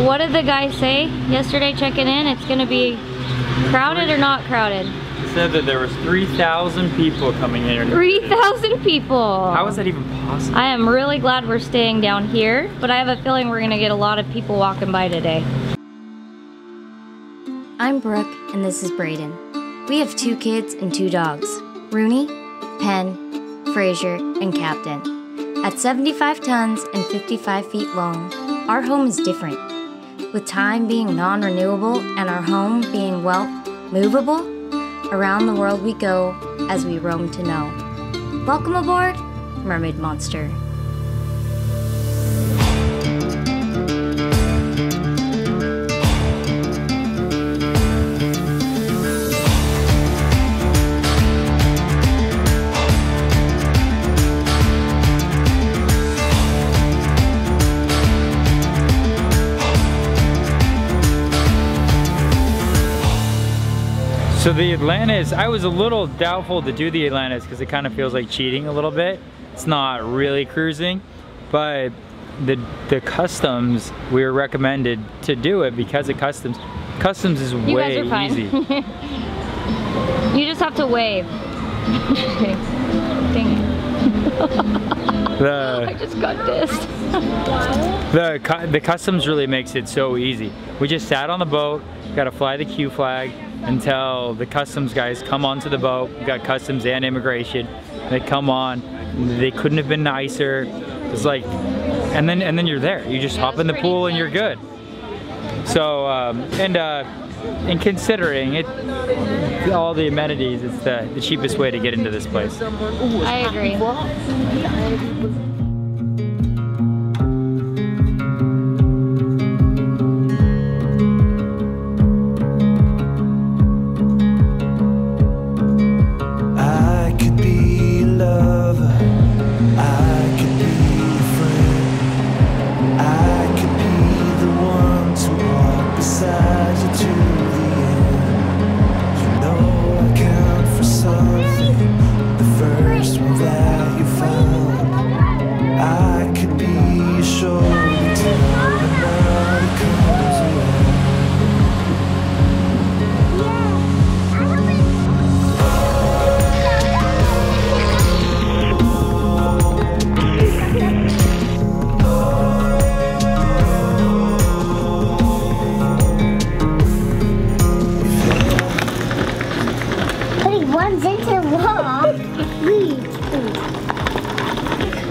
What did the guy say yesterday checking in? It's gonna be crowded or not crowded? He said that there was 3,000 people coming in. 3,000 people! How is that even possible? I am really glad we're staying down here, but I have a feeling we're gonna get a lot of people walking by today. I'm Brooke, and this is Brayden. We have 2 kids and 2 dogs, Rooney, Penn, Fraser, and Captain. At 75 tons and 55 feet long, our home is different. With time being non-renewable and our home being, well, movable, around the world we go as we roam to know. Welcome aboard, Mermaid Monster. So the Atlantis, I was a little doubtful to do the Atlantis because it kind of feels like cheating a little bit. It's not really cruising, but the customs, we were recommended to do it because of customs. Customs is You way guys are fine. easy. You just have to wave. Just kidding. Dang it. I just got dissed. The customs really makes it so easy. We just sat on the boat, got to fly the Q flag until the customs guys come onto the boat. We got customs and immigration. They come on. They couldn't have been nicer. It's like, and then you're there. You just hop in the pool and you're good. So and considering it, all the amenities, it's the cheapest way to get into this place. I agree.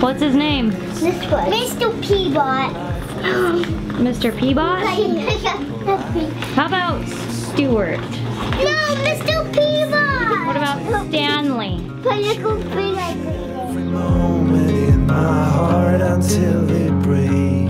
What's his name? Mr. Peabot. Mr. Peabot? How about Stuart? No, Mr. Peabot. What about Stanley? Every moment in my heart until it breaks.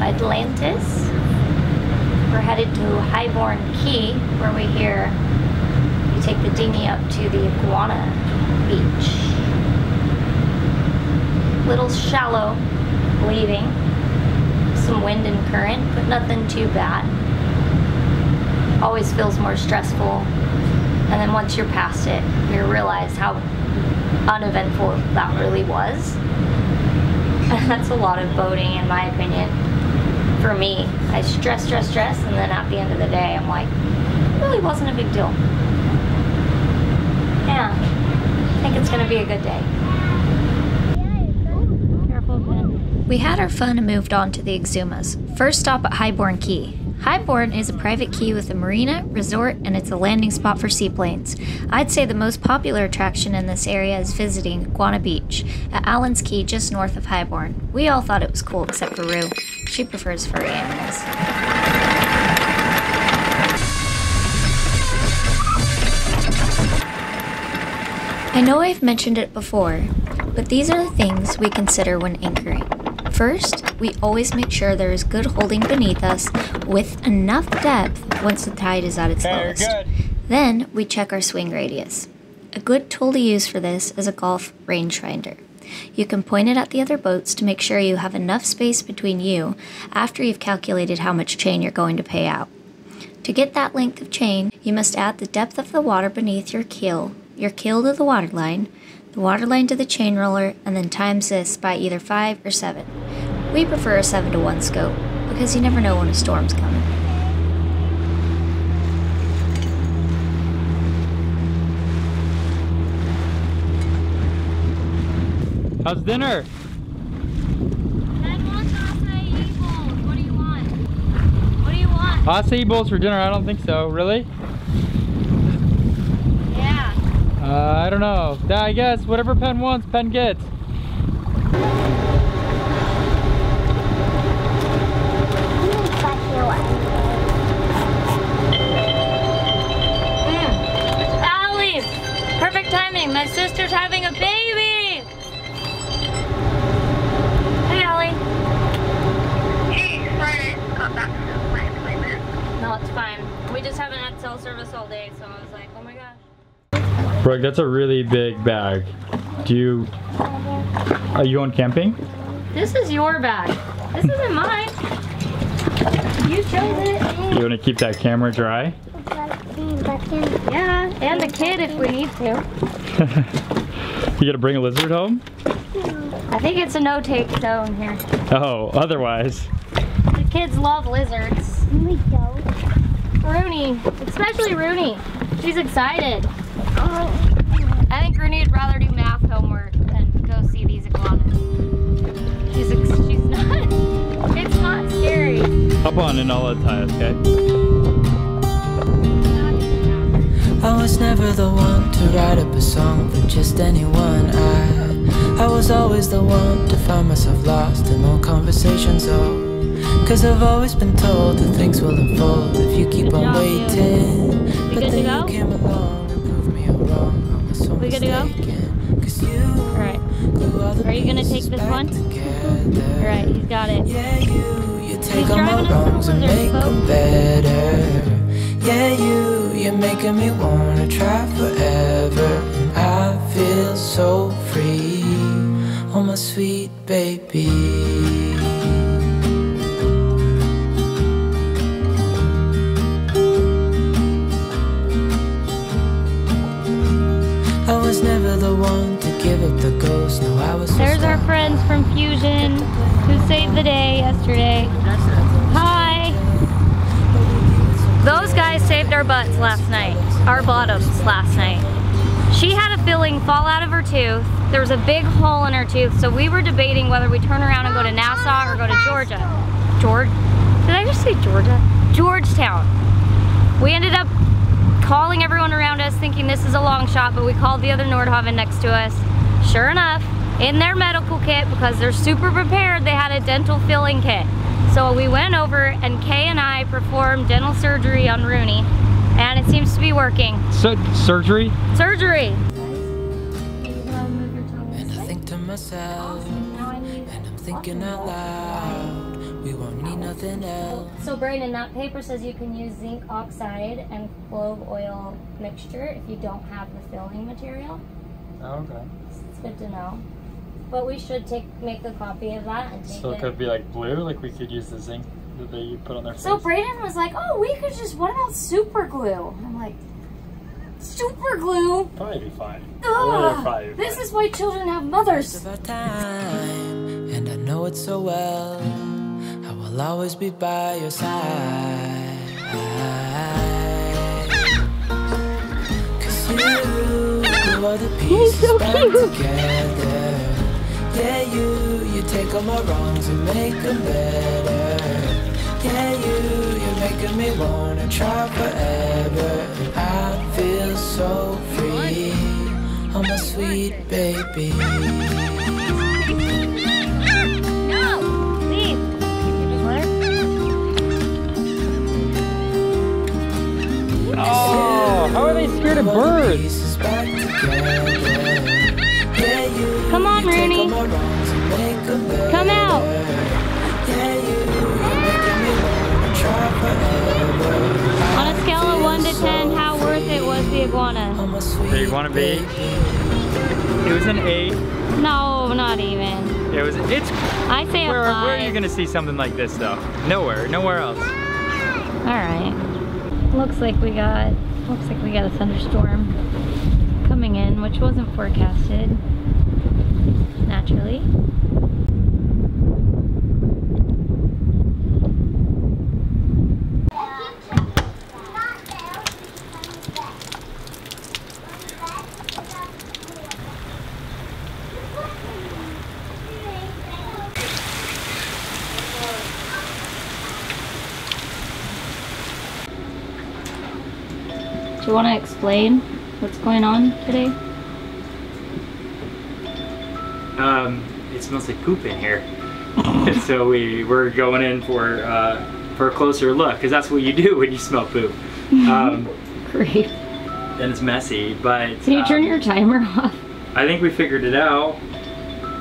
Atlantis. We're headed to Highborn Key, where we hear you take the dinghy up to the Iguana Beach. Little shallow leaving, some wind and current, but nothing too bad. Always feels more stressful, and then once you're past it, you realize how uneventful that really was. That's a lot of boating, in my opinion. For me, I stress, and then at the end of the day, I'm like, it really wasn't a big deal. Yeah, I think it's gonna be a good day. Careful, Ben. We had our fun and moved on to the Exumas. First stop at Highborn Key. Highborn is a private key with a marina, resort, and it's a landing spot for seaplanes. I'd say the most popular attraction in this area is visiting Iguana Beach at Allen's Key just north of Highborn. We all thought it was cool except for Rue. She prefers furry animals. I know I've mentioned it before, but these are the things we consider when anchoring. First, we always make sure there is good holding beneath us with enough depth once the tide is at its lowest. Then we check our swing radius. A good tool to use for this is a golf rangefinder. You can point it at the other boats to make sure you have enough space between you after you've calculated how much chain you're going to pay out. To get that length of chain, you must add the depth of the water beneath your keel to the waterline to the chain roller, and then times this by either 5 or 7. We prefer a 7-to-1 scope because you never know when a storm's coming. How's dinner? Dad wants acai bowls. What do you want? What do you want? Acai bowls for dinner? I don't think so. Really? Yeah. I don't know. Yeah, I guess whatever Penn wants, Penn gets. Allie! Perfect timing. My sister's having a baby! Hey, Allie. Hey, sorry, I got back to my appointment. No, it's fine. We just haven't had cell service all day, so I was like, oh my gosh. Brooke, that's a really big bag. Are you going camping? This is your bag. This isn't mine. You chose it. You want to keep that camera dry? Yeah, and the kid if we need to. You gonna bring a lizard home? I think it's a no-take zone here. Oh, otherwise. The kids love lizards. We don't. Rooney, especially Rooney. She's excited. I think Rooney would rather do math homework than go see these iguanas. She's not, it's not scary. Hop on and I'll tie us, okay? I was never the one to write up a song for just anyone. I was always the one to find myself lost in all conversations. Oh, 'cause I've always been told that things will unfold if you keep on waiting. But then you came along and proved me wrong. I was so We good to go? mistaken. 'Cause you Alright. glue all the Are you gonna take pieces this back one? together. Alright, he's got it. Yeah, you take He's all my driving us to the wrongs and lizard make boat. them better. Yeah, you're making me wanna try forever. And I feel so free, oh my sweet baby. I was never the one to give up the ghost. No, I was so There's our stuck. friends from Fusion who saved the day yesterday. Hi! Those guys saved our butts last night. Our bottoms last night. She had a filling fall out of her tooth. There was a big hole in her tooth, so we were debating whether we turn around and go to Nassau or go to Georgia. Did I just say Georgia? Georgetown. We ended up calling everyone around us thinking this is a long shot, but we called the other Nordhavn next to us. Sure enough, in their medical kit, because they're super prepared, they had a dental filling kit. So we went over and Kay and I performed dental surgery on Rooney, and it seems to be working. Surgery? Surgery! And I think to myself, and I'm thinking out loud, we won't need nothing else. So Brayden, that paper says you can use zinc oxide and clove oil mixture if you don't have the filling material. Okay. It's good to know. But we should make a copy of that and take So it it. could be like blue, like we could use the zinc that they put on their face. So Brayden was like, oh, we could just, what about super glue? And I'm like, super glue? Probably be fine. Ugh, this is why children have mothers. Of our time, and I know it so well. I will always be by your side. 'Cause you glue all the pieces back together. Yeah, you take all my wrongs and make them better. Yeah, you're making me wanna try forever. And I feel so free, oh my sweet baby. No, leave. Oh, how are they scared of birds? Pieces back together. wrongs and make them better. Come out. Yeah, you're making me wanna try forever. On a scale of 1 to 10, how worth it was the iguana? I'm a sweet The iguana bait. It was an 8. No, not even. It's I say a where 5. are you gonna see something like this though? Nowhere else. Alright. Looks like we got a thunderstorm coming in, which wasn't forecasted naturally. Do you want to explain what's going on today? It smells like poop in here. So we're going in for a closer look, because that's what you do when you smell poop. Great. And it's messy, but Can you turn your timer off? I think we figured it out.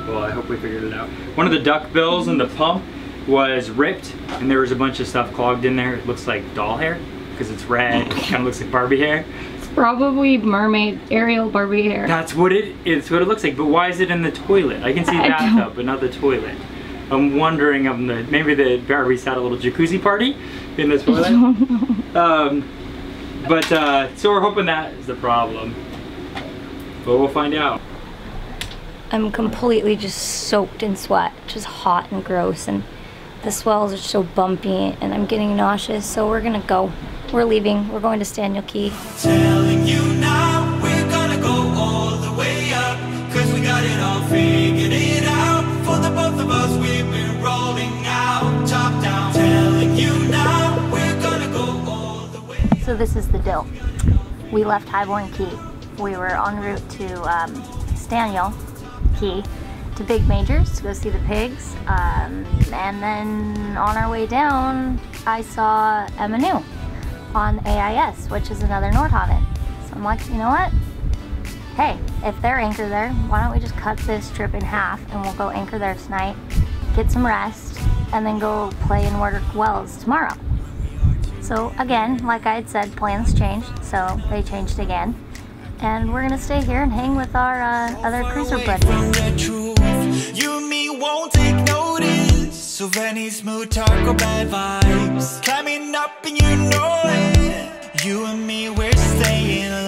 Well, I hope we figured it out. One of the duck bills in the pump was ripped, and there was a bunch of stuff clogged in there. It looks like doll hair, because it's red. It kind of looks like Barbie hair. It's probably mermaid, Ariel Barbie hair. That's what it's what it looks like. But why is it in the toilet? I can see the bathtub, but not the toilet. I'm wondering maybe the Barbies had a little jacuzzi party in the toilet. I don't know. So we're hoping that is the problem. But we'll find out. I'm completely just soaked in sweat, just hot and gross, and the swells are so bumpy and I'm getting nauseous, so we're gonna go. We're leaving. We're going to Staniel Key. Telling you now, we're gonna go all the way up, 'cause we got it all figured it out. For the both of us, we've been rolling out, top down. Telling you now, we're gonna go all the way up. So this is the deal. We left Highborn Key. We were en route to Staniel Key, to Big Majors to go see the pigs. And then on our way down, I saw Emanu on AIS, which is another Nordhavn. So I'm like, you know what? Hey, if they're anchored there, why don't we just cut this trip in half and we'll go anchor there tonight, get some rest, and then go play in Warwick Wells tomorrow. So again, like I had said, plans changed, so they changed again. And we're gonna stay here and hang with our other cruiser buddies. You and me won't take notice of any smooth talk or bad vibes. Climbing up and you know it. You and me, we're staying alive.